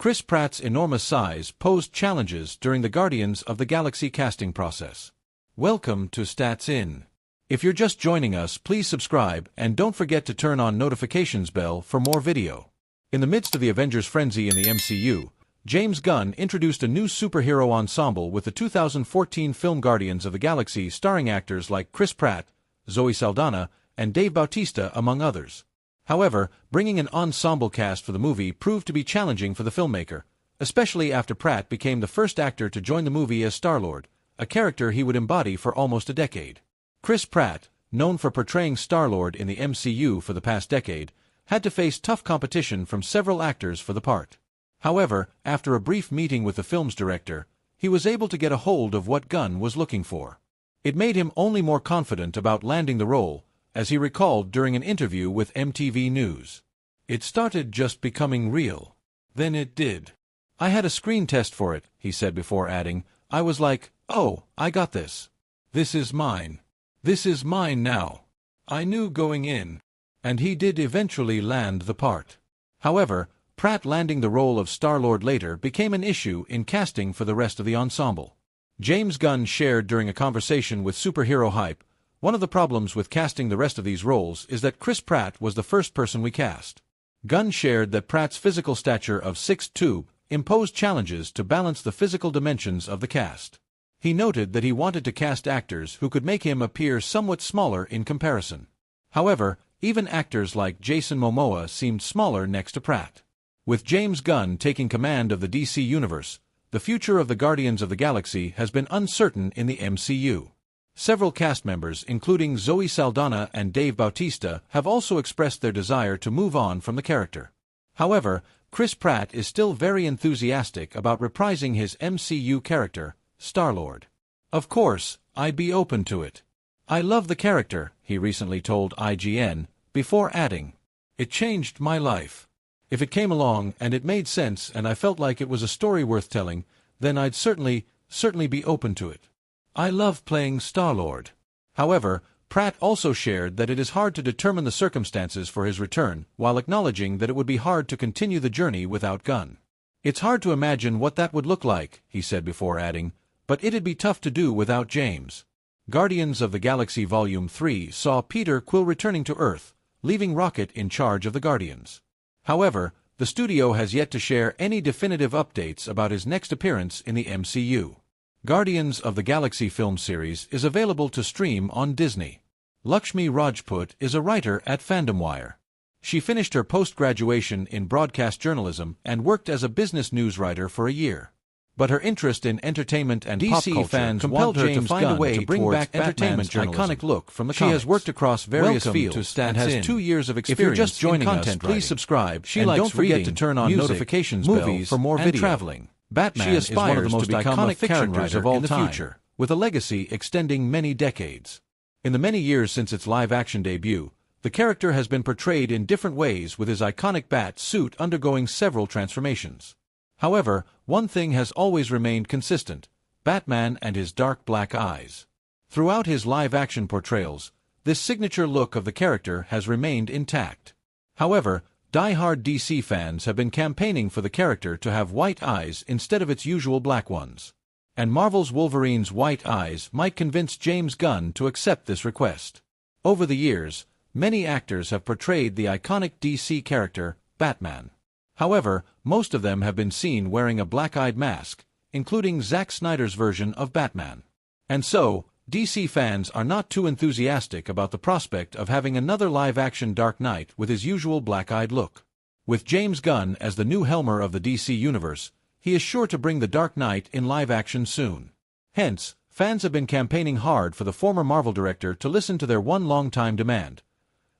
Chris Pratt's enormous size posed challenges during the Guardians of the Galaxy casting process. Welcome to Stats In. If you're just joining us, please subscribe and don't forget to turn on notifications bell for more video. In the midst of the Avengers frenzy in the MCU, James Gunn introduced a new superhero ensemble with the 2014 film Guardians of the Galaxy, starring actors like Chris Pratt, Zoe Saldana, and Dave Bautista, among others. However, bringing an ensemble cast for the movie proved to be challenging for the filmmaker, especially after Pratt became the first actor to join the movie as Star-Lord, a character he would embody for almost a decade. Chris Pratt, known for portraying Star-Lord in the MCU for the past decade, had to face tough competition from several actors for the part. However, after a brief meeting with the film's director, he was able to get a hold of what Gunn was looking for. It made him only more confident about landing the role, as he recalled during an interview with MTV News. "It started just becoming real. Then it did. I had a screen test for it," he said before adding, "I was like, oh, I got this. This is mine. This is mine now. I knew going in." And he did eventually land the part. However, Pratt landing the role of Star-Lord later became an issue in casting for the rest of the ensemble. James Gunn shared during a conversation with Superhero Hype, "One of the problems with casting the rest of these roles is that Chris Pratt was the first person we cast." Gunn shared that Pratt's physical stature of 6'2" imposed challenges to balance the physical dimensions of the cast. He noted that he wanted to cast actors who could make him appear somewhat smaller in comparison. However, even actors like Jason Momoa seemed smaller next to Pratt. With James Gunn taking command of the DC Universe, the future of the Guardians of the Galaxy has been uncertain in the MCU. Several cast members, including Zoe Saldana and Dave Bautista, have also expressed their desire to move on from the character. However, Chris Pratt is still very enthusiastic about reprising his MCU character, Star-Lord. "Of course, I'd be open to it. I love the character," he recently told IGN, before adding, "It changed my life. If it came along and it made sense and I felt like it was a story worth telling, then I'd certainly be open to it. I love playing Star-Lord." However, Pratt also shared that it is hard to determine the circumstances for his return, while acknowledging that it would be hard to continue the journey without Gunn. "It's hard to imagine what that would look like," he said before adding, "but it'd be tough to do without James." Guardians of the Galaxy Volume 3 saw Peter Quill returning to Earth, leaving Rocket in charge of the Guardians. However, the studio has yet to share any definitive updates about his next appearance in the MCU. Guardians of the Galaxy film series is available to stream on Disney. Lakshmi Rajput is a writer at FandomWire. She finished her post-graduation in broadcast journalism and worked as a business news writer for a year. But her interest in entertainment and pop culture fans compelled her to find a way to bring back entertainment's iconic look from the comics. She has worked across various fields and has 2 years of experience. If you're just joining us, please subscribe and don't forget to turn on notifications bell for more video. Traveling. Batman is one of the most iconic characters of all time, with a legacy extending many decades. In the many years since its live-action debut, the character has been portrayed in different ways, with his iconic bat suit undergoing several transformations. However, one thing has always remained consistent: Batman and his dark black eyes. Throughout his live-action portrayals, this signature look of the character has remained intact. However, die-hard DC fans have been campaigning for the character to have white eyes instead of its usual black ones. And Marvel's Wolverine's white eyes might convince James Gunn to accept this request. Over the years, many actors have portrayed the iconic DC character, Batman. However, most of them have been seen wearing a black-eyed mask, including Zack Snyder's version of Batman. And so, DC fans are not too enthusiastic about the prospect of having another live-action Dark Knight with his usual black-eyed look. With James Gunn as the new helmer of the DC Universe, he is sure to bring the Dark Knight in live-action soon. Hence, fans have been campaigning hard for the former Marvel director to listen to their one long-time demand: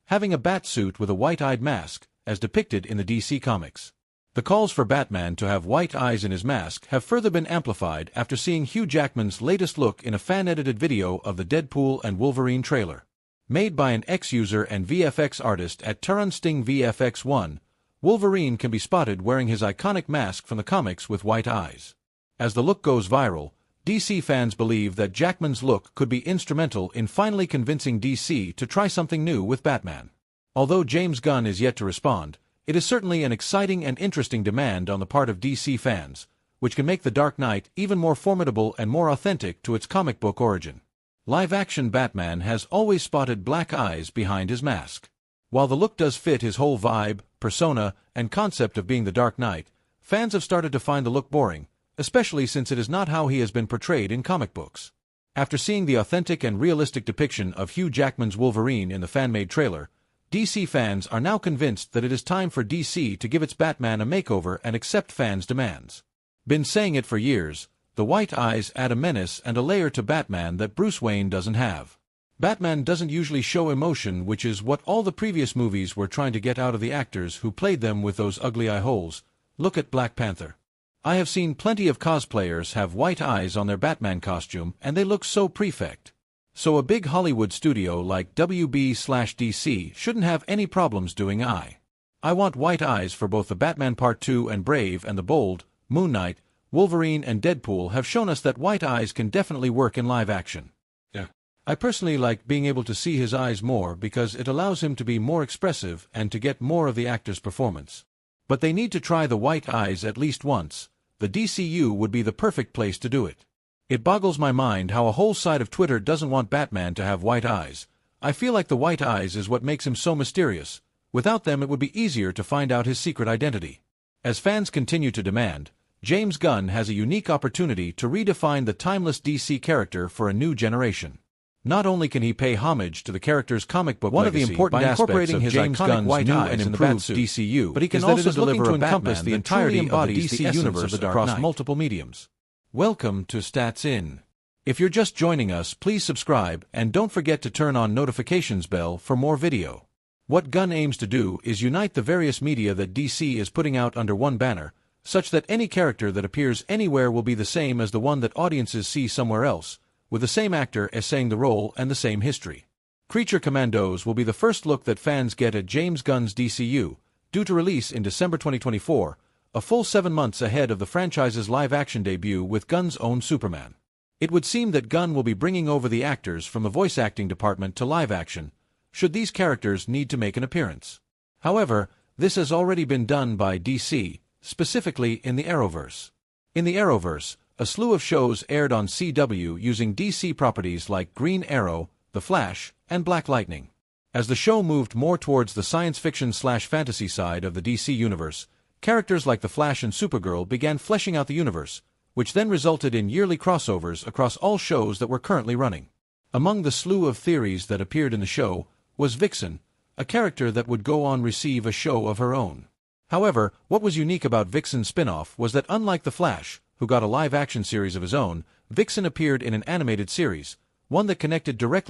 having a bat suit with a white-eyed mask, as depicted in the DC Comics. The calls for Batman to have white eyes in his mask have further been amplified after seeing Hugh Jackman's latest look in a fan-edited video of the Deadpool and Wolverine trailer. Made by an ex-user and VFX artist at Sting VFX1, Wolverine can be spotted wearing his iconic mask from the comics with white eyes. As the look goes viral, DC fans believe that Jackman's look could be instrumental in finally convincing DC to try something new with Batman. Although James Gunn is yet to respond, It is certainly an exciting and interesting demand on the part of DC fans, which can make The Dark Knight even more formidable and more authentic to its comic book origin. Live-action Batman has always spotted black eyes behind his mask. While the look does fit his whole vibe, persona, and concept of being the Dark Knight, fans have started to find the look boring, especially since it is not how he has been portrayed in comic books. After seeing the authentic and realistic depiction of Hugh Jackman's Wolverine in the fan-made trailer, DC fans are now convinced that it is time for DC to give its Batman a makeover and accept fans' demands. Been saying it for years, the white eyes add a menace and a layer to Batman that Bruce Wayne doesn't have. Batman doesn't usually show emotion, which is what all the previous movies were trying to get out of the actors who played them with those ugly eye holes. Look at Black Panther. I have seen plenty of cosplayers have white eyes on their Batman costume, and they look so prefect. So a big Hollywood studio like WB/DC shouldn't have any problems doing eye. I want white eyes for both the Batman Part 2 and Brave and the Bold. Moon Knight, Wolverine, and Deadpool have shown us that white eyes can definitely work in live action. Yeah. I personally like being able to see his eyes more because it allows him to be more expressive and to get more of the actor's performance. But they need to try the white eyes at least once. The DCU would be the perfect place to do it. It boggles my mind how a whole side of Twitter doesn't want Batman to have white eyes. I feel like the white eyes is what makes him so mysterious. Without them, it would be easier to find out his secret identity. As fans continue to demand, James Gunn has a unique opportunity to redefine the timeless DC character for a new generation. Not only can he pay homage to the character's comic book one legacy of the important by incorporating his James Gunn's white new eyes and in the improved Batsuit, DCU, but he can is that also it is looking deliver to a encompass Batman the that entirety truly of the embodies DC the essence universe of the Dark across Knight. multiple mediums. Welcome to Stats In. If you're just joining us, please subscribe and don't forget to turn on notifications bell for more video. What Gunn aims to do is unite the various media that DC is putting out under one banner, such that any character that appears anywhere will be the same as the one that audiences see somewhere else, with the same actor essaying the role and the same history. Creature Commandos will be the first look that fans get at James Gunn's DCU, due to release in December 2024, a full 7 months ahead of the franchise's live-action debut with Gunn's own Superman. It would seem that Gunn will be bringing over the actors from the voice acting department to live action, should these characters need to make an appearance. However, this has already been done by DC, specifically in the Arrowverse. In the Arrowverse, a slew of shows aired on CW using DC properties like Green Arrow, The Flash, and Black Lightning. As the show moved more towards the science fiction/fantasy side of the DC universe, characters like The Flash and Supergirl began fleshing out the universe, which then resulted in yearly crossovers across all shows that were currently running. Among the slew of theories that appeared in the show was Vixen, a character that would go on receive a show of her own. However, what was unique about Vixen's spin-off was that unlike The Flash, who got a live-action series of his own, Vixen appeared in an animated series, one that connected directly